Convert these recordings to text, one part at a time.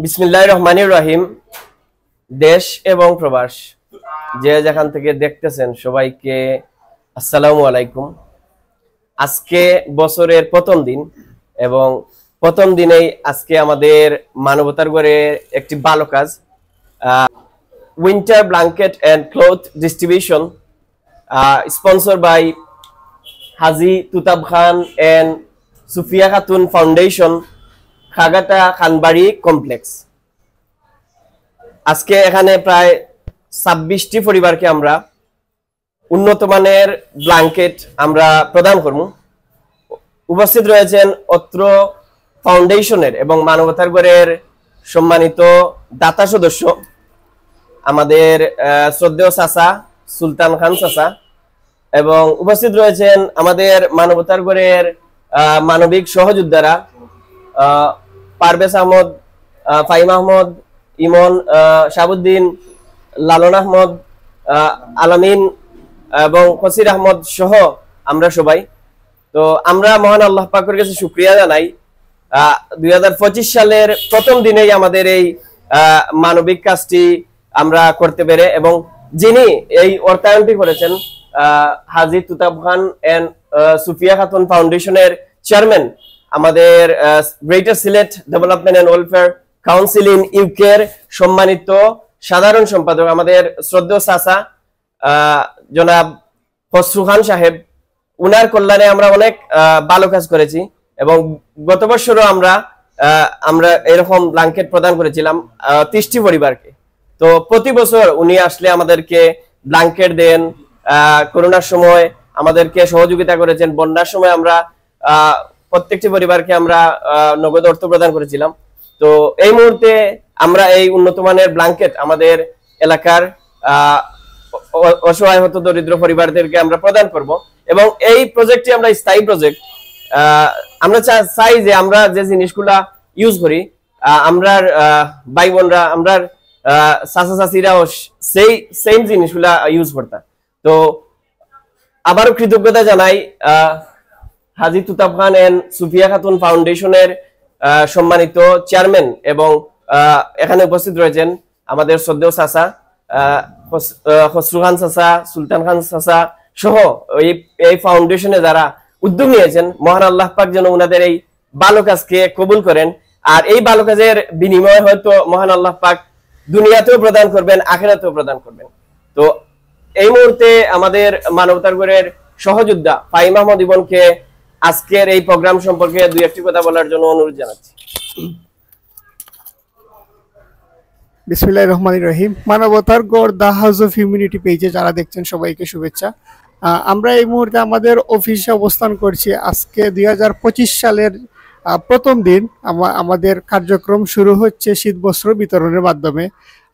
বিসমিল্লাহির রহমানির রহিম। দেশ এবং প্রবাস যে যেখান থেকে দেখতেছেন সবাইকে আসসালামু আলাইকুম। আজকে বছরের প্রথম দিন এবং প্রথম দিনেই আজকে আমাদের মানবতার গড়ে একটি ভালো কাজ, winter blanket and cloth distribution, sponsor by Haji Tutab Khan and Sufia Khatun foundation, Khagata Khanbari complex. আজকে এখানে প্রায় 26টি পরিবারকে আমরা উন্নত মানের ব্ল্যাঙ্কেট আমরা প্রদান করব। উপস্থিত রয়েছেন অত্র ফাউন্ডেশনের এবং মানবতার গড়ের সম্মানিত দাতা সদস্য, আমাদের শ্রদ্ধেয় চাচা সুলতান খান চাচা, এবং উপস্থিত রয়েছেন আমাদের মানবতার গড়ের মানবিক সহযোদ্ধারা পারভেজ আহমদ, ফাহিম আহমদ, ইমন, শাহাবুদ্দিন, লালন আহমদ, আলামিন এবং ফসির আহমদ সহ আমরা সবাই। তো আমরা মহান আল্লাহ পাকের কাছে শুকরিয়া জানাই 2025 সালের প্রথম দিনেই আমাদের এই মানবিক কাজটি আমরা করতে পেরে, এবং যিনি এই অর্থায়নটি করেছেন হাজি তুতাব খান এন্ড সুফিয়া খাতুন ফাউন্ডেশনের চেয়ারম্যান, আমাদের greater Sylhet development and welfare council in ইউকের সম্মানিত সাধারণ সম্পাদক, আমাদের শ্রদ্ধেয় চাচা জনাব খসরু খান সাহেব, উনার কল্যাণে আমরা অনেক ভালো কাজ করেছি এবং গত বছরও আমরা এরকম ব্ল্যাঙ্কেট প্রদান করেছিলাম 30টি পরিবারকে। তো প্রতি বছর উনি আসলে আমাদেরকে ব্ল্যাঙ্কেট দেন, করোনার সময় আমাদেরকে সহযোগিতা করেছেন, বন্যার সময় আমরা প্রত্যেকটি পরিবারকে আমরা নগদ অর্থ প্রদান করেছিলাম। তো এই মুহূর্তে আমরা এই উন্নত মানের ব্ল্যাঙ্কেট আমাদের এলাকার অসহায় হত দরিদ্র পরিবারদেরকে আমরা প্রদান করব, এবং এই প্রজেক্টটি আমরা স্থায়ী প্রজেক্ট। আমরা চাই যে আমরা যে জিনিসগুলা ইউজ করি, আমরা ভাই বোনরা, আমরা চাচা চাচিরাও সেই সেম জিনিসগুলা ইউজ করতাম। তো আবারও কৃতজ্ঞতা জানাই হাজি তুতাব খান এন্ড সুফিয়া খাতুন ফাউন্ডেশনের সম্মানিত চেয়ারম্যান, এবং এখানে উপস্থিত রয়েছেন আমাদের শ্রদ্ধেয় চাচা খসরু খান চাচা, সুলতান খান চাচা সহ এই ফাউন্ডেশনে যারা উদ্যোগ নিয়েছেন, মহান আল্লাহ পাক যেন ওনাদের এই ভালো কাজকে কবুল করেন, আর এই ভালো কাজের বিনিময়ে হয়তো মহান আল্লাহ পাক দুনিয়াতেও প্রদান করবেন, আখিরাতেও প্রদান করবেন। তো এই মুহূর্তে আমাদের মানবতার গড়ের সহযোদ্ধা ফাহিম আহমদ ইমনকে আজকের এই প্রোগ্রাম সম্পর্কে দুই একটি কথা বলার জন্য অনুরোধ জানাচ্ছি। বিসমিল্লাহির রহমানির রহিম। মানবতার গড় দা হাউস অফ হিউম্যানিটি পেজে যারা দেখছেন সবাইকে শুভেচ্ছা। আমরা এই মুহূর্তে আমাদের অফিসে অবস্থান করছি। আজকে 2025 সালের প্রথম দিন। আমাদের কার্যক্রম শুরু হচ্ছে শীত বস্ত্র বিতরণের মাধ্যমে।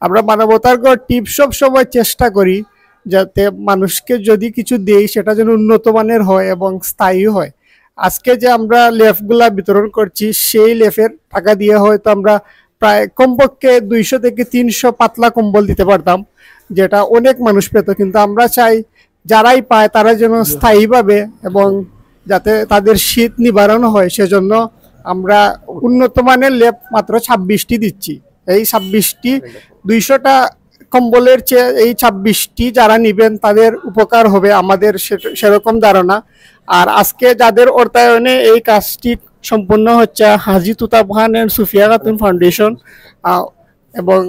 আমরা মানবতার গড় টিপ সব সময় চেষ্টা করি যাতে মানুষকে যদি কিছু দেই সেটা যেন উন্নত মানের হয় এবং স্থায়ী হয়। আজকে যে আমরা লেফগুলা বিতরণ করছি, সেই লেফের টাকা দিয়ে হয়তো আমরা প্রায় কমপক্ষে 200 থেকে 300 পাতলা কম্বল দিতে পারতাম, যেটা অনেক মানুষ পেত। কিন্তু আমরা চাই যারাই পায় তারা যেন স্থায়ীভাবে এবং যাতে তাদের শীত নিবারণ হয়, সেজন্য আমরা উন্নত মানের লেপ মাত্র 26টি দিচ্ছি। এই 26টি 200টা কম্বলের চেয়ে এই 26টি যারা নিবেন তাদের উপকার হবে, আমাদের সেরকম ধারণা। আর আজকে যাদের অর্থায়নে এই কাজটি সম্পূর্ণ হচ্ছে হাজি তুতাব খান এন্ড সুফিয়া খাতুন ফাউন্ডেশন, এবং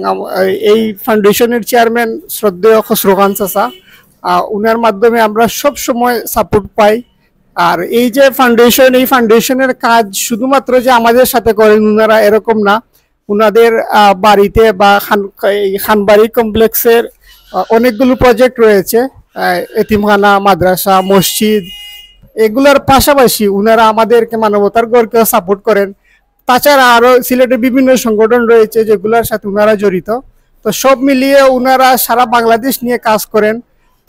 এই ফাউন্ডেশনের চেয়ারম্যান শ্রদ্ধেয় খসরু খান চাচা, উনার মাধ্যমে আমরা সব সময় সাপোর্ট পাই। আর এই যে ফাউন্ডেশন, এই ফাউন্ডেশনের কাজ শুধুমাত্র যে আমাদের সাথে করেন উনারা এরকম না, উনাদের বাড়িতে বা খানবাড়ি কমপ্লেক্সের অনেকগুলো প্রজেক্ট রয়েছে, এতিমখানা, মাদ্রাসা, মসজিদ, এগুলোর পাশাপাশি উনারা আমাদেরকে মানবতার গড়কেও সাপোর্ট করেন। তাছাড়া আরও সিলেটের বিভিন্ন সংগঠন রয়েছে যেগুলোর সাথে উনারা জড়িত। তো সব মিলিয়ে উনারা সারা বাংলাদেশ নিয়ে কাজ করেন।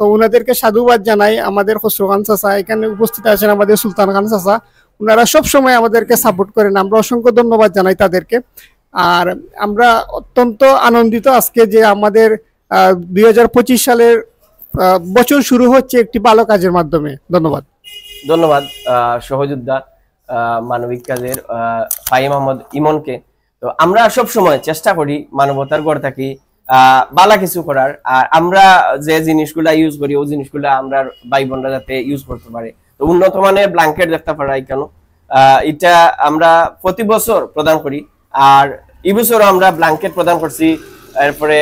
তো উনাদেরকে সাধুবাদ জানাই। আমাদের খসরু খান চাচা এখানে উপস্থিত আছেন, আমাদের সুলতান খান চাচা, উনারা সব সময় আমাদেরকে সাপোর্ট করেন। আমরা অসংখ্য ধন্যবাদ জানাই তাদেরকে। আর আমরা অত্যন্ত আনন্দিত আজকে যে আমাদের 2025 সালের বছর শুরু হচ্ছে একটি ভালো কাজের মাধ্যমে। ধন্যবাদ। ধন্যবাদ সহযোদ্ধা মানবিক কাজের ফাহিম আহমদ ইমনকে। তো আমরা সব সময় চেষ্টা করি মানবতার গড় থাকি বালা কিছু করার, আর আমরা যে জিনিসগুলা ইউজ করি ওই জিনিসগুলা আমরা ভাই বোনরা যাতে ইউজ করতে পারে। তো উন্নত মানের ব্ল্যাঙ্কেট দেখতে পারাই কেন, এটা আমরা প্রতি বছর প্রদান করি, আর এই বছর আমরা ব্ল্যাঙ্কেট প্রদান করছি। এরপরে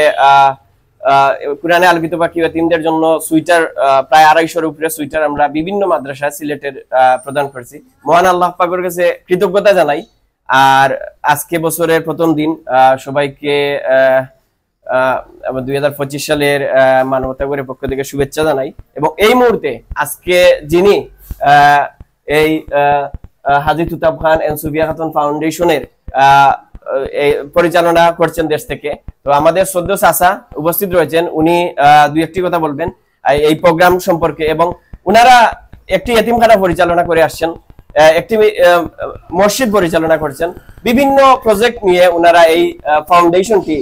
কোরআনে আলোকিত পাখি তিনদের জন্য সুইটার, প্রায় 250-এর উপরে সুইটার আমরা বিভিন্ন মাদ্রাসায় সিলেটের প্রদান করছি। মহান আল্লাহ পাকের কাছে কৃতজ্ঞতা জানাই। আর আজকে বছরের প্রথম দিন সবাইকে 2025 সালের মানবতা গড়ের পক্ষ থেকে শুভেচ্ছা জানাই। এবং এই মুহূর্তে আজকে যিনি এই হাজী তুতাব খান এন্ড সুফিয়া খাতুন ফাউন্ডেশনের পরিচালনা করছেন দেশ থেকে, তো আমাদের সদ্য চাচা উপস্থিত রয়েছেন, উনি দুই একটি কথা বলবেন এই প্রোগ্রাম সম্পর্কে। এবং উনারা একটি এতিমখানা পরিচালনা করে আসছেন, একটি মসজিদ পরিচালনা করছেন, বিভিন্ন প্রজেক্ট নিয়ে উনারা এই ফাউন্ডেশনটি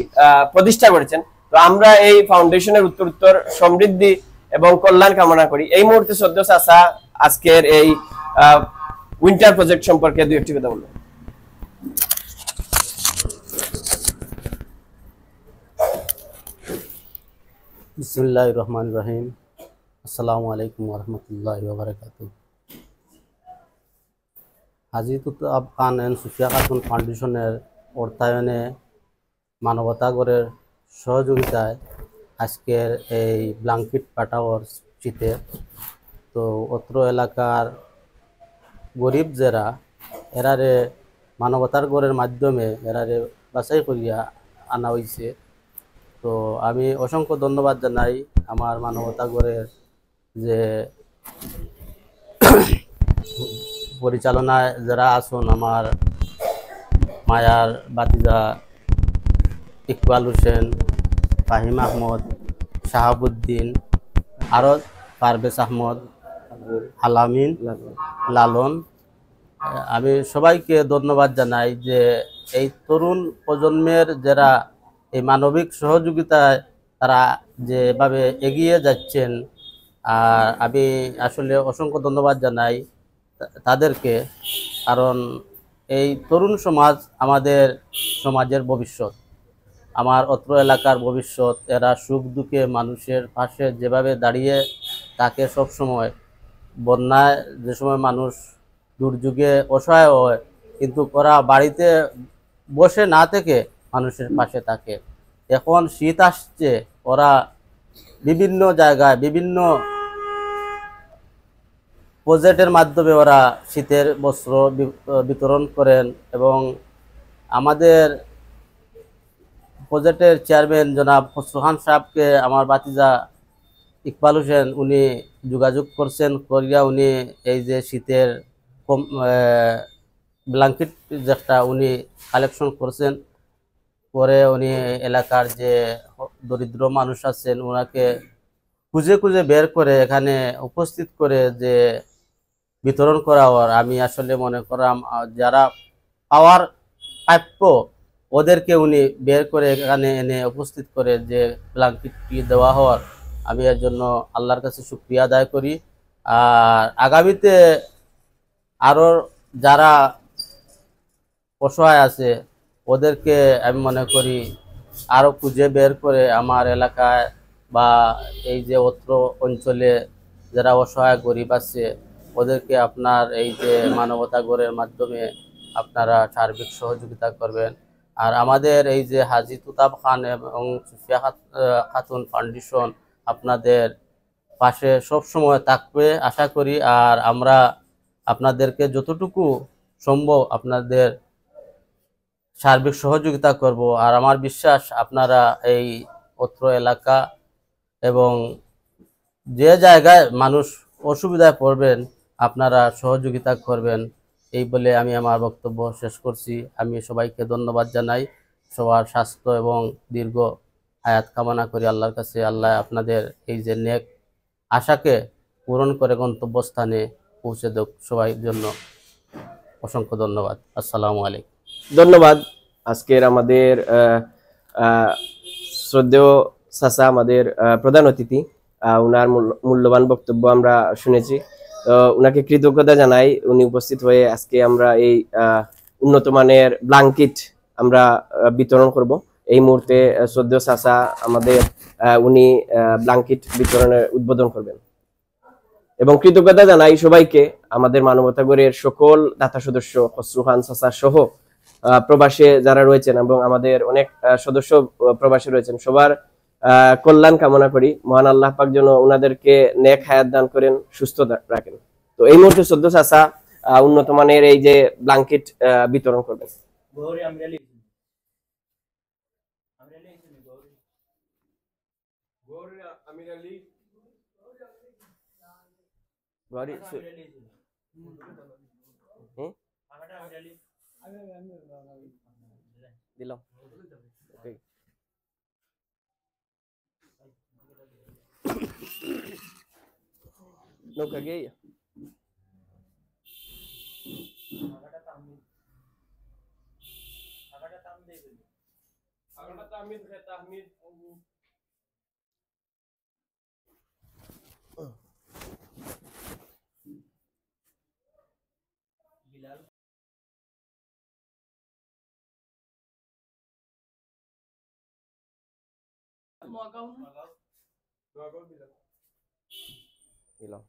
প্রতিষ্ঠা করেছেন। তো আমরা এই ফাউন্ডেশনের উত্তর সমৃদ্ধি এবং কল্যাণ কামনা করি। এই মুহূর্তে সদ্য চাচা আজকের এই উইন্টার প্রজেক্ট সম্পর্কে দুই একটি কথা বলবেন। বিসমিল্লাহির রহমানির রহিম। আসসালামু আলাইকুম ওয়া রাহমাতুল্লাহি ওয়া বারাকাতুহু। হাজী তুতাব খান এন্ড সুফিয়া খাতুন ফাউন্ডেশনের অর্থায়নে মানবতা গড়ের সহযোগিতায় আজকের এই ব্ল্যাঙ্কেট পাঠাওয়ার শীতে, তো অত্র এলাকার গরিব যারা এরারে মানবতার গড়ের মাধ্যমে এরারে বাছাই করিয়া আনা হয়েছে। তো আমি অসংখ্য ধন্যবাদ জানাই আমার মানবতা গড়ের যে পরিচালনায় যারা আসুন, আমার মায়ার বাতিজা ইকবাল হোসেন, ফাহিম আহমদ, শাহাবুদ্দিন, আরো পারভেজ আহমদ, আলামিন, লালন, আমি সবাইকে ধন্যবাদ জানাই যে এই তরুণ প্রজন্মের যারা এই মানবিক সহযোগিতায় তারা যেভাবে এগিয়ে যাচ্ছেন, আর আমি আসলে অসংখ্য ধন্যবাদ জানাই তাদেরকে। কারণ এই তরুণ সমাজ আমাদের সমাজের ভবিষ্যৎ, আমার অত্র এলাকার ভবিষ্যৎ। এরা সুখ দুঃখে মানুষের পাশে যেভাবে দাঁড়িয়ে তাকে সব সময়, বন্যায় যে সময় মানুষ দুর্যোগে অসহায় হয়, কিন্তু ওরা বাড়িতে বসে না থেকে মানুষের পাশে থাকে। এখন শীত আসছে, ওরা বিভিন্ন জায়গায় বিভিন্ন প্রজেক্টের মাধ্যমে ওরা শীতের বস্ত্র বিতরণ করেন। এবং আমাদের প্রজেক্টের চেয়ারম্যান জনাব খসরু খান সাহেবকে আমার বাতিজা ইকবাল হোসেন উনি যোগাযোগ করছেন, করিয়া উনি এই যে শীতের ব্ল্যাঙ্কেট যেটা উনি কালেকশন করছেন, পরে উনি এলাকার যে দরিদ্র মানুষ আছেন ওনাকে খুঁজে খুঁজে বের করে এখানে উপস্থিত করে যে বিতরণ করা হওয়ার, আমি আসলে মনে করাম যারা পাওয়ার প্রাপ্য ওদেরকে উনি বের করে এখানে এনে উপস্থিত করে যে ব্ল্যাঙ্কেটটি দেওয়া হওয়ার, আমি এর জন্য আল্লাহর কাছে শুকরিয়া আদায় করি। আর আগামীতে আরও যারা অসহায় আছে ওদেরকে আমি মনে করি আরও খুঁজে বের করে আমার এলাকায় বা এই যে অত্র অঞ্চলে যারা অসহায় গরিব আছে ওদেরকে আপনার এই যে মানবতা গড়ের মাধ্যমে আপনারা সার্বিক সহযোগিতা করবেন। আর আমাদের এই যে হাজী তুতাব খান এবং সুফিয়া খাতুন ফাউন্ডেশন আপনাদের পাশে সব সময় থাকবে আশা করি। আর আমরা আপনাদেরকে যতটুকু সম্ভব আপনাদের সার্বিক সহযোগিতা করব। আর আমার বিশ্বাস আপনারা এই অত্র এলাকা এবং যে জায়গায় মানুষ অসুবিধায় পড়বেন আপনারা সহযোগিতা করবেন, এই বলে আমি আমার বক্তব্য শেষ করছি। আমি সবাইকে ধন্যবাদ জানাই, সবার স্বাস্থ্য এবং দীর্ঘ হায়াত কামনা করি আল্লাহর কাছে। আল্লাহ আপনাদের এই যে নেক আশাকে পূরণ করে গন্তব্যস্থানে পৌঁছে দেব। সবাই জন্য অসংখ্য ধন্যবাদ। আসসালামু আলাইকুম। ধন্যবাদ। আজকের আমাদের শ্রদ্ধেয় চাচা, আমাদের প্রধান অতিথি, উনার মূল্যবান বক্তব্য আমরা শুনেছি। উনাকে কৃতজ্ঞতা জানাই, উনি উপস্থিত হয়ে আজকে আমরা এই উন্নত মানের ব্ল্যাঙ্কেট আমরা বিতরণ করব। এই মুহূর্তে শ্রদ্ধেয় চাচা আমাদের উনি ব্ল্যাঙ্কেট বিতরণের উদ্বোধন করবেন। এবং কৃতজ্ঞতা জানাই সবাইকে, আমাদের মানবতা গড়ের সকল দাতা সদস্য, খসরু খান চাচা সহ প্রবাসে যারা রয়েছেন এবং আমাদের অনেক সদস্য প্রবাসে রয়েছেন, সবার কল্যাণ কামনা করি। মহান আল্লাহ পাক যেন ওনাদেরকে নেক হায়াত দান করেন, সুস্থ রাখেন। তো এই মুহূর্তে শ্রদ্ধেয় চাচা উন্নত মানের এই যে ব্ল্যাঙ্কেট বিতরণ করবেন। দিলাম নৌকা গিয়ে দিলাম।